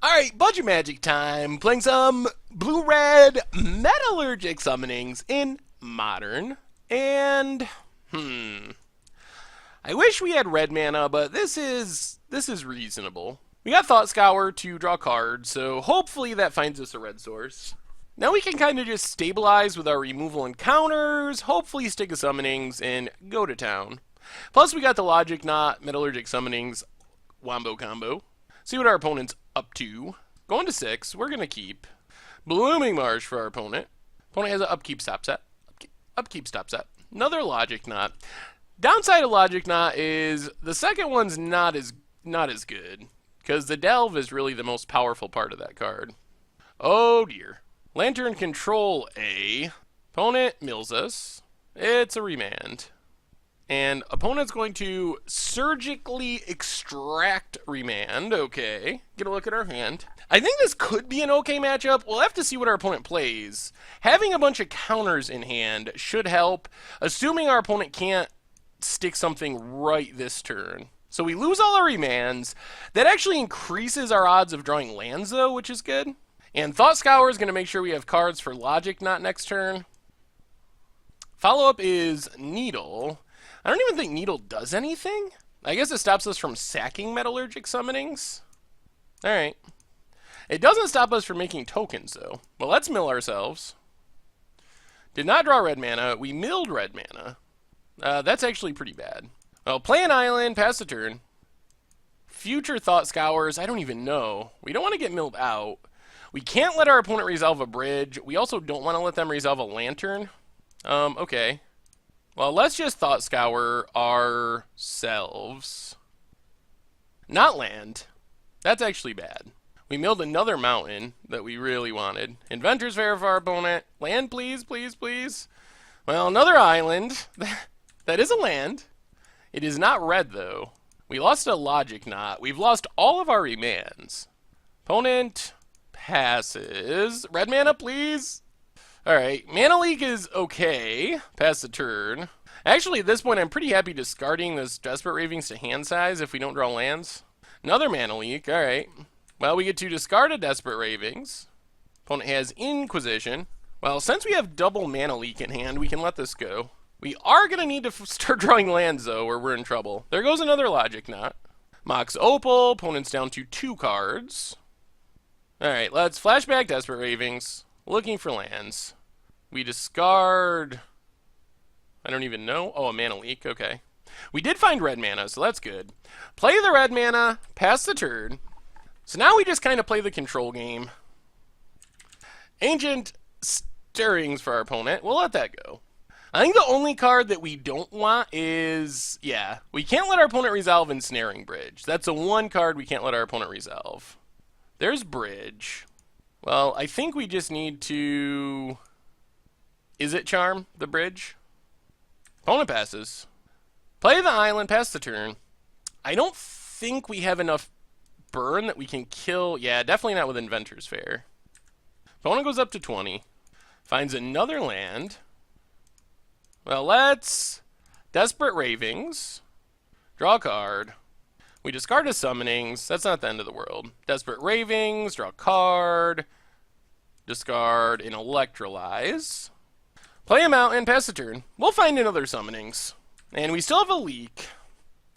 Alright, budget magic time. Playing some blue-red Metallurgic Summonings in Modern. And, I wish we had red mana, but this is reasonable. We got Thought Scour to draw cards, so hopefully that finds us a red source. Now we can kind of just stabilize with our removal encounters, hopefully stick a Summonings, and go to town. Plus we got the Logic Knot, Metallurgic Summonings, Wombo combo. See what our opponent's up to. Going to 6, we're going to keep. Blooming Marsh for our opponent. Opponent has an upkeep stop set. Upkeep stop set. Another Logic Knot. Downside of Logic Knot is the second one's not as good, because the Delve is really the most powerful part of that card. Oh dear. Lantern Control A. Opponent mills us. It's a remand. And opponent's going to surgically extract remand. Okay. Get a look at our hand. I think this could be an okay matchup. We'll have to see what our opponent plays. Having a bunch of counters in hand should help, assuming our opponent can't stick something right this turn. So we lose all our remands. That actually increases our odds of drawing lands, though, which is good. And Thought Scour is going to make sure we have cards for Logic Knot next turn. Follow-up is Needle. I don't even think Needle does anything. I guess it stops us from sacking Metallurgic Summonings. Alright. It doesn't stop us from making tokens, though. Well, let's mill ourselves. Did not draw red mana. We milled red mana. That's actually pretty bad. Well, play an island, pass the turn. Future Thought Scours, I don't even know. We don't want to get milled out. We can't let our opponent resolve a bridge. We also don't want to let them resolve a lantern. Okay. Well, let's just Thought Scour ourselves. Not land. That's actually bad. We milled another mountain that we really wanted. Inventor's Fair for our opponent. Land, please, please, please. Well, another island. That is a land. It is not red, though. We lost a Logic Knot. We've lost all of our remands. Opponent passes. Red mana, please. Alright, Mana Leak is okay. Pass the turn. Actually, at this point, I'm pretty happy discarding this Desperate Ravings to hand size if we don't draw lands. Another Mana Leak, alright. Well, we get to discard a Desperate Ravings. Opponent has Inquisition. Well, since we have double Mana Leak in hand, we can let this go. We are going to need to start drawing lands, though, or we're in trouble. There goes another Logic Knot. Mox Opal. Opponent's down to 2 cards. Alright, let's flashback Desperate Ravings. Looking for lands. We discard... I don't even know. Oh, a Mana Leak. Okay. We did find red mana, so that's good. Play the red mana. Pass the turn. So now we just kind of play the control game. Ancient Stirrings for our opponent. We'll let that go. I think the only card that we don't want is... Yeah. We can't let our opponent resolve Ensnaring Bridge. That's the one card we can't let our opponent resolve. There's Bridge. Well, I think we just need to... Is it Charm, the bridge? Opponent passes. Play the island, pass the turn. I don't think we have enough burn that we can kill... Yeah, definitely not with Inventor's Fair. Opponent goes up to 20. Finds another land. Well, let's... Desperate Ravings. Draw a card. We discard his Summonings. That's not the end of the world. Desperate Ravings. Draw a card. Discard and Electrolyze. Play a mountain. Pass the turn. We'll find another Summonings. And we still have a leak.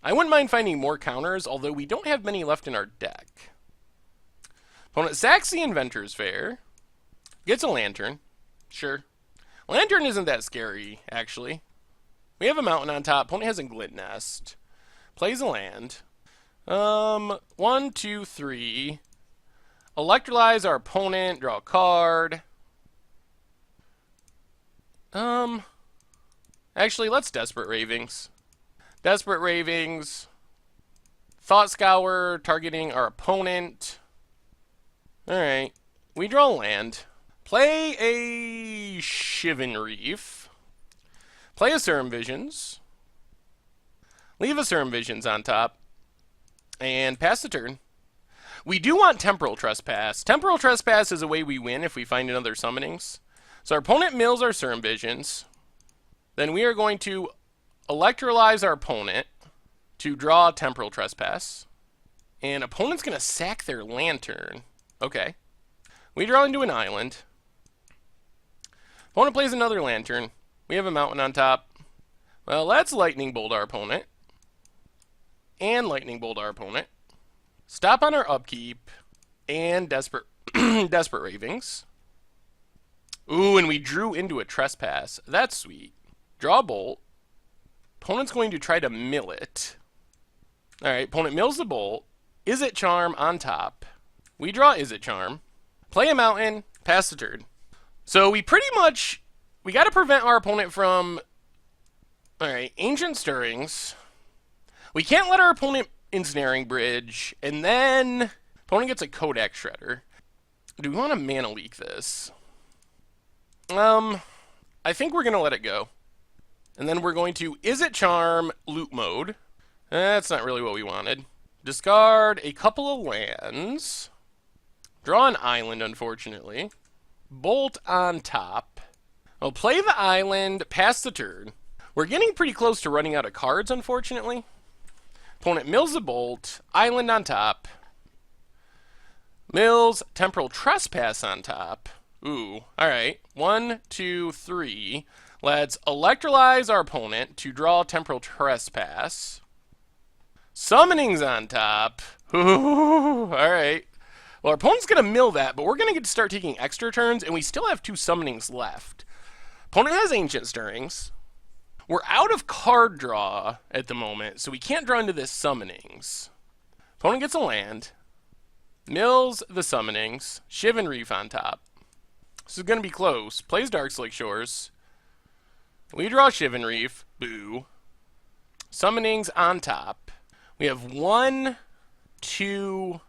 I wouldn't mind finding more counters, although we don't have many left in our deck. Opponent sacks the Inventor's Fair. Gets a Lantern. Sure. Lantern isn't that scary, actually. We have a mountain on top. Opponent has a Glint Nest. Plays a land. 1, 2, 3. Electrolyze our opponent. Draw a card. Actually, let's Desperate Ravings. Desperate Ravings. Thought Scour, targeting our opponent. Alright. We draw land. Play a Shivan Reef. Play a Serum Visions. Leave a Serum Visions on top. And pass the turn. We do want Temporal Trespass. Temporal Trespass is a way we win if we find another Summonings. So our opponent mills our Serum Visions. Then we are going to Electrolyze our opponent to draw Temporal Trespass. And opponent's going to sack their Lantern. Okay. We draw into an island. Opponent plays another lantern. We have a mountain on top. Well, let's lightning bolt our opponent. And lightning bolt our opponent. Stop on our upkeep. And desperate desperate ravings. Ooh, and we drew into a trespass. That's sweet. Draw a bolt. Opponent's going to try to mill it. Alright, opponent mills the bolt. Is it charm on top. We draw Is it charm. Play a mountain. Pass the turn. So we pretty much... We got to prevent our opponent from... Alright, Ancient Stirrings. We can't let our opponent Ensnaring Bridge. And then... Opponent gets a Kodak Shredder. Do we want to Mana Leak this? I think we're going to let it go. And then we're going to Is it charm loot mode. That's not really what we wanted. Discard a couple of lands. Draw an island, unfortunately. Bolt on top. I'll play the island, pass the turn. We're getting pretty close to running out of cards, unfortunately. Opponent mills the bolt, island on top. Mills Temporal Trespass on top. Ooh, alright. 1, 2, 3. Let's electrolyze our opponent to draw Temporal Trespass. Summonings on top. Ooh, alright. Well, our opponent's going to mill that, but we're going to get to start taking extra turns, and we still have 2 summonings left. Opponent has Ancient Stirrings. We're out of card draw at the moment, so we can't draw into this summonings. Opponent gets a land. Mills the summonings. Shiv and Reef on top. This is going to be close. Plays Darkslick Shores. We draw Shiv and Reef. Boo. Summonings on top. We have 1, 2,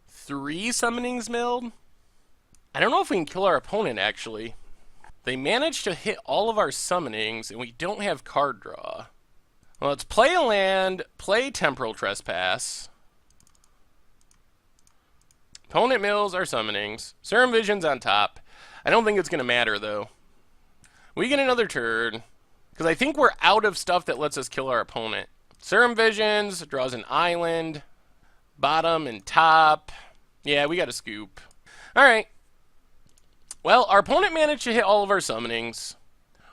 3 summonings milled. I don't know if we can kill our opponent, actually. They managed to hit all of our summonings, and we don't have card draw. Well, let's play a land, play Temporal Trespass. Opponent mills our summonings. Serum Vision's on top. I don't think it's going to matter, though. We get another turn, because I think we're out of stuff that lets us kill our opponent. Serum Visions, draws an island, bottom and top. Yeah, we got a scoop. Alright. Well, our opponent managed to hit all of our summonings.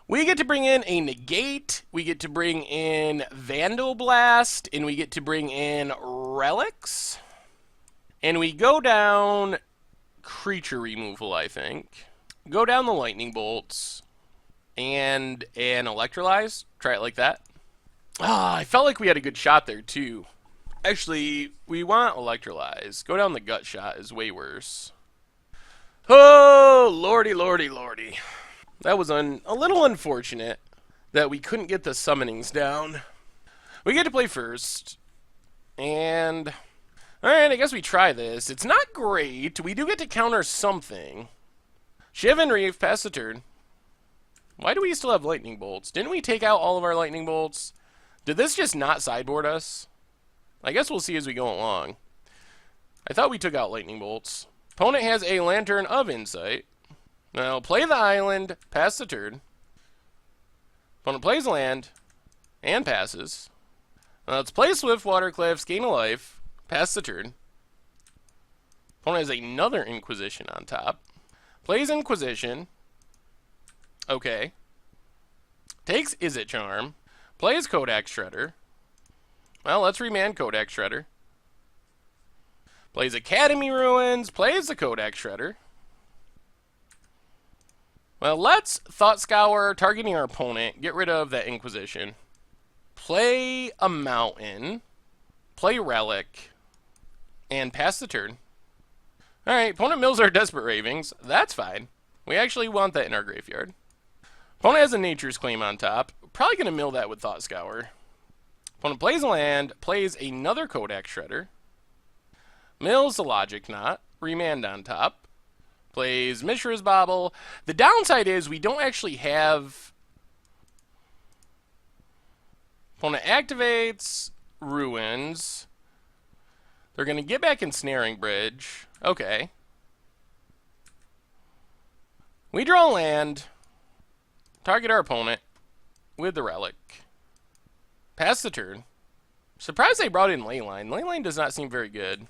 We get to bring in a Negate, we get to bring in Vandal Blast, and we get to bring in Relics. And we go down creature removal, I think. Go down the lightning bolts. And an electrolyze. Try it like that. Ah, I felt like we had a good shot there, too. Actually, we want electrolyze. Go down the gut shot is way worse. Oh, lordy, lordy, lordy. That was a little unfortunate that we couldn't get the summonings down. We get to play first. And... Alright, I guess we try this. It's not great. We do get to counter something. Shiv and Reef, pass the turn. Why do we still have lightning bolts? Didn't we take out all of our lightning bolts? Did this just not sideboard us? I guess we'll see as we go along. I thought we took out lightning bolts. Opponent has a Lantern of Insight. Now, play the island, pass the turn. Opponent plays land, and passes. Now, let's play Swiftwater Cliffs, gain a life. Pass the turn. Opponent has another Inquisition on top. Plays Inquisition. Okay. Takes Is It Charm. Plays Kodak Shredder. Well, let's remand Kodak Shredder. Plays Academy Ruins. Plays the Kodak Shredder. Well, let's Thought Scour, targeting our opponent. Get rid of that Inquisition. Play a Mountain. Play Relic. And pass the turn. Alright, opponent mills our Desperate Ravings. That's fine. We actually want that in our graveyard. Opponent has a Nature's Claim on top. Probably going to mill that with Thought Scour. Opponent plays a land, plays another Kodak Shredder. Mills the Logic Knot. Remand on top. Plays Mishra's Bauble. The downside is we don't actually have... Opponent activates Ruins. They're going to get back Ensnaring Bridge. Okay. We draw a land. Target our opponent with the Relic. Pass the turn. Surprised they brought in Leyline. Leyline does not seem very good.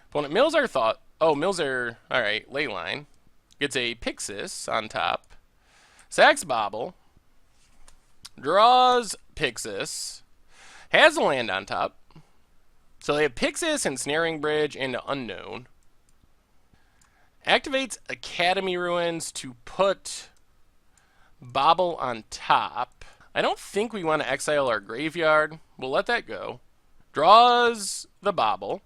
Opponent mills our Thought Oh, mills are... Alright, Leyline. Gets a Pixis on top. Sacks Bobble. Draws Pixis. Has a land on top. So they have Pixis, Ensnaring Bridge, and Unknown. Activates Academy Ruins to put Bobble on top. I don't think we want to exile our graveyard. We'll let that go. Draws the Bobble.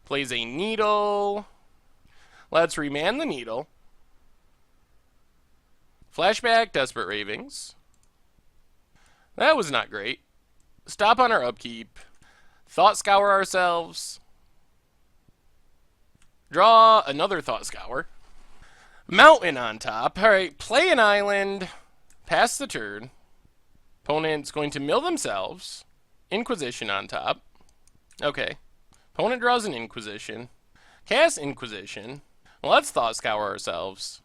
Plays a Needle. Let's remand the Needle. Flashback Desperate Ravings. That was not great. Stop on our upkeep. Thought Scour ourselves. Draw another Thought Scour. Mountain on top. Alright, play an island. Pass the turn. Opponent's going to mill themselves. Inquisition on top. Okay. Opponent draws an Inquisition. Cast Inquisition. Well, let's Thought Scour ourselves.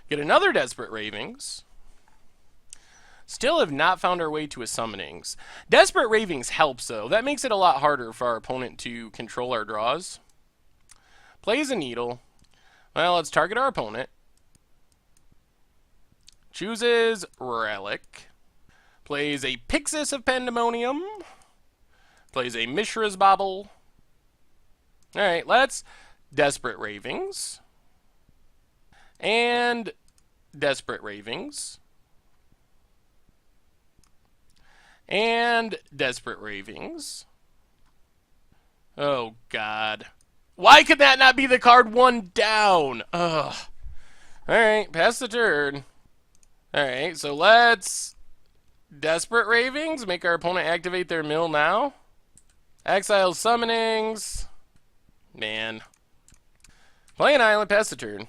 Get another Desperate Ravings. Still have not found our way to a Summonings. Desperate Ravings helps, though. That makes it a lot harder for our opponent to control our draws. Plays a Needle. Well, let's target our opponent. Chooses Relic. Plays a Pixis of Pandemonium. Plays a Mishra's Bobble. Alright, let's Desperate Ravings. And Desperate Ravings. And Desperate Ravings. Oh, God. Why could that not be the card one down? Ugh. Alright, pass the turn. Alright, so let's Desperate Ravings. Make our opponent activate their mill now. Exile Summonings. Man. Play an island, pass the turn.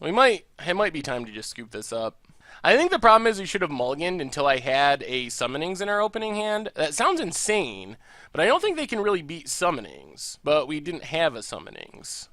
It might be time to just scoop this up. I think the problem is we should have mulliganed until I had a Summonings in our opening hand. That sounds insane, but I don't think they can really beat Summonings. But we didn't have a Summonings.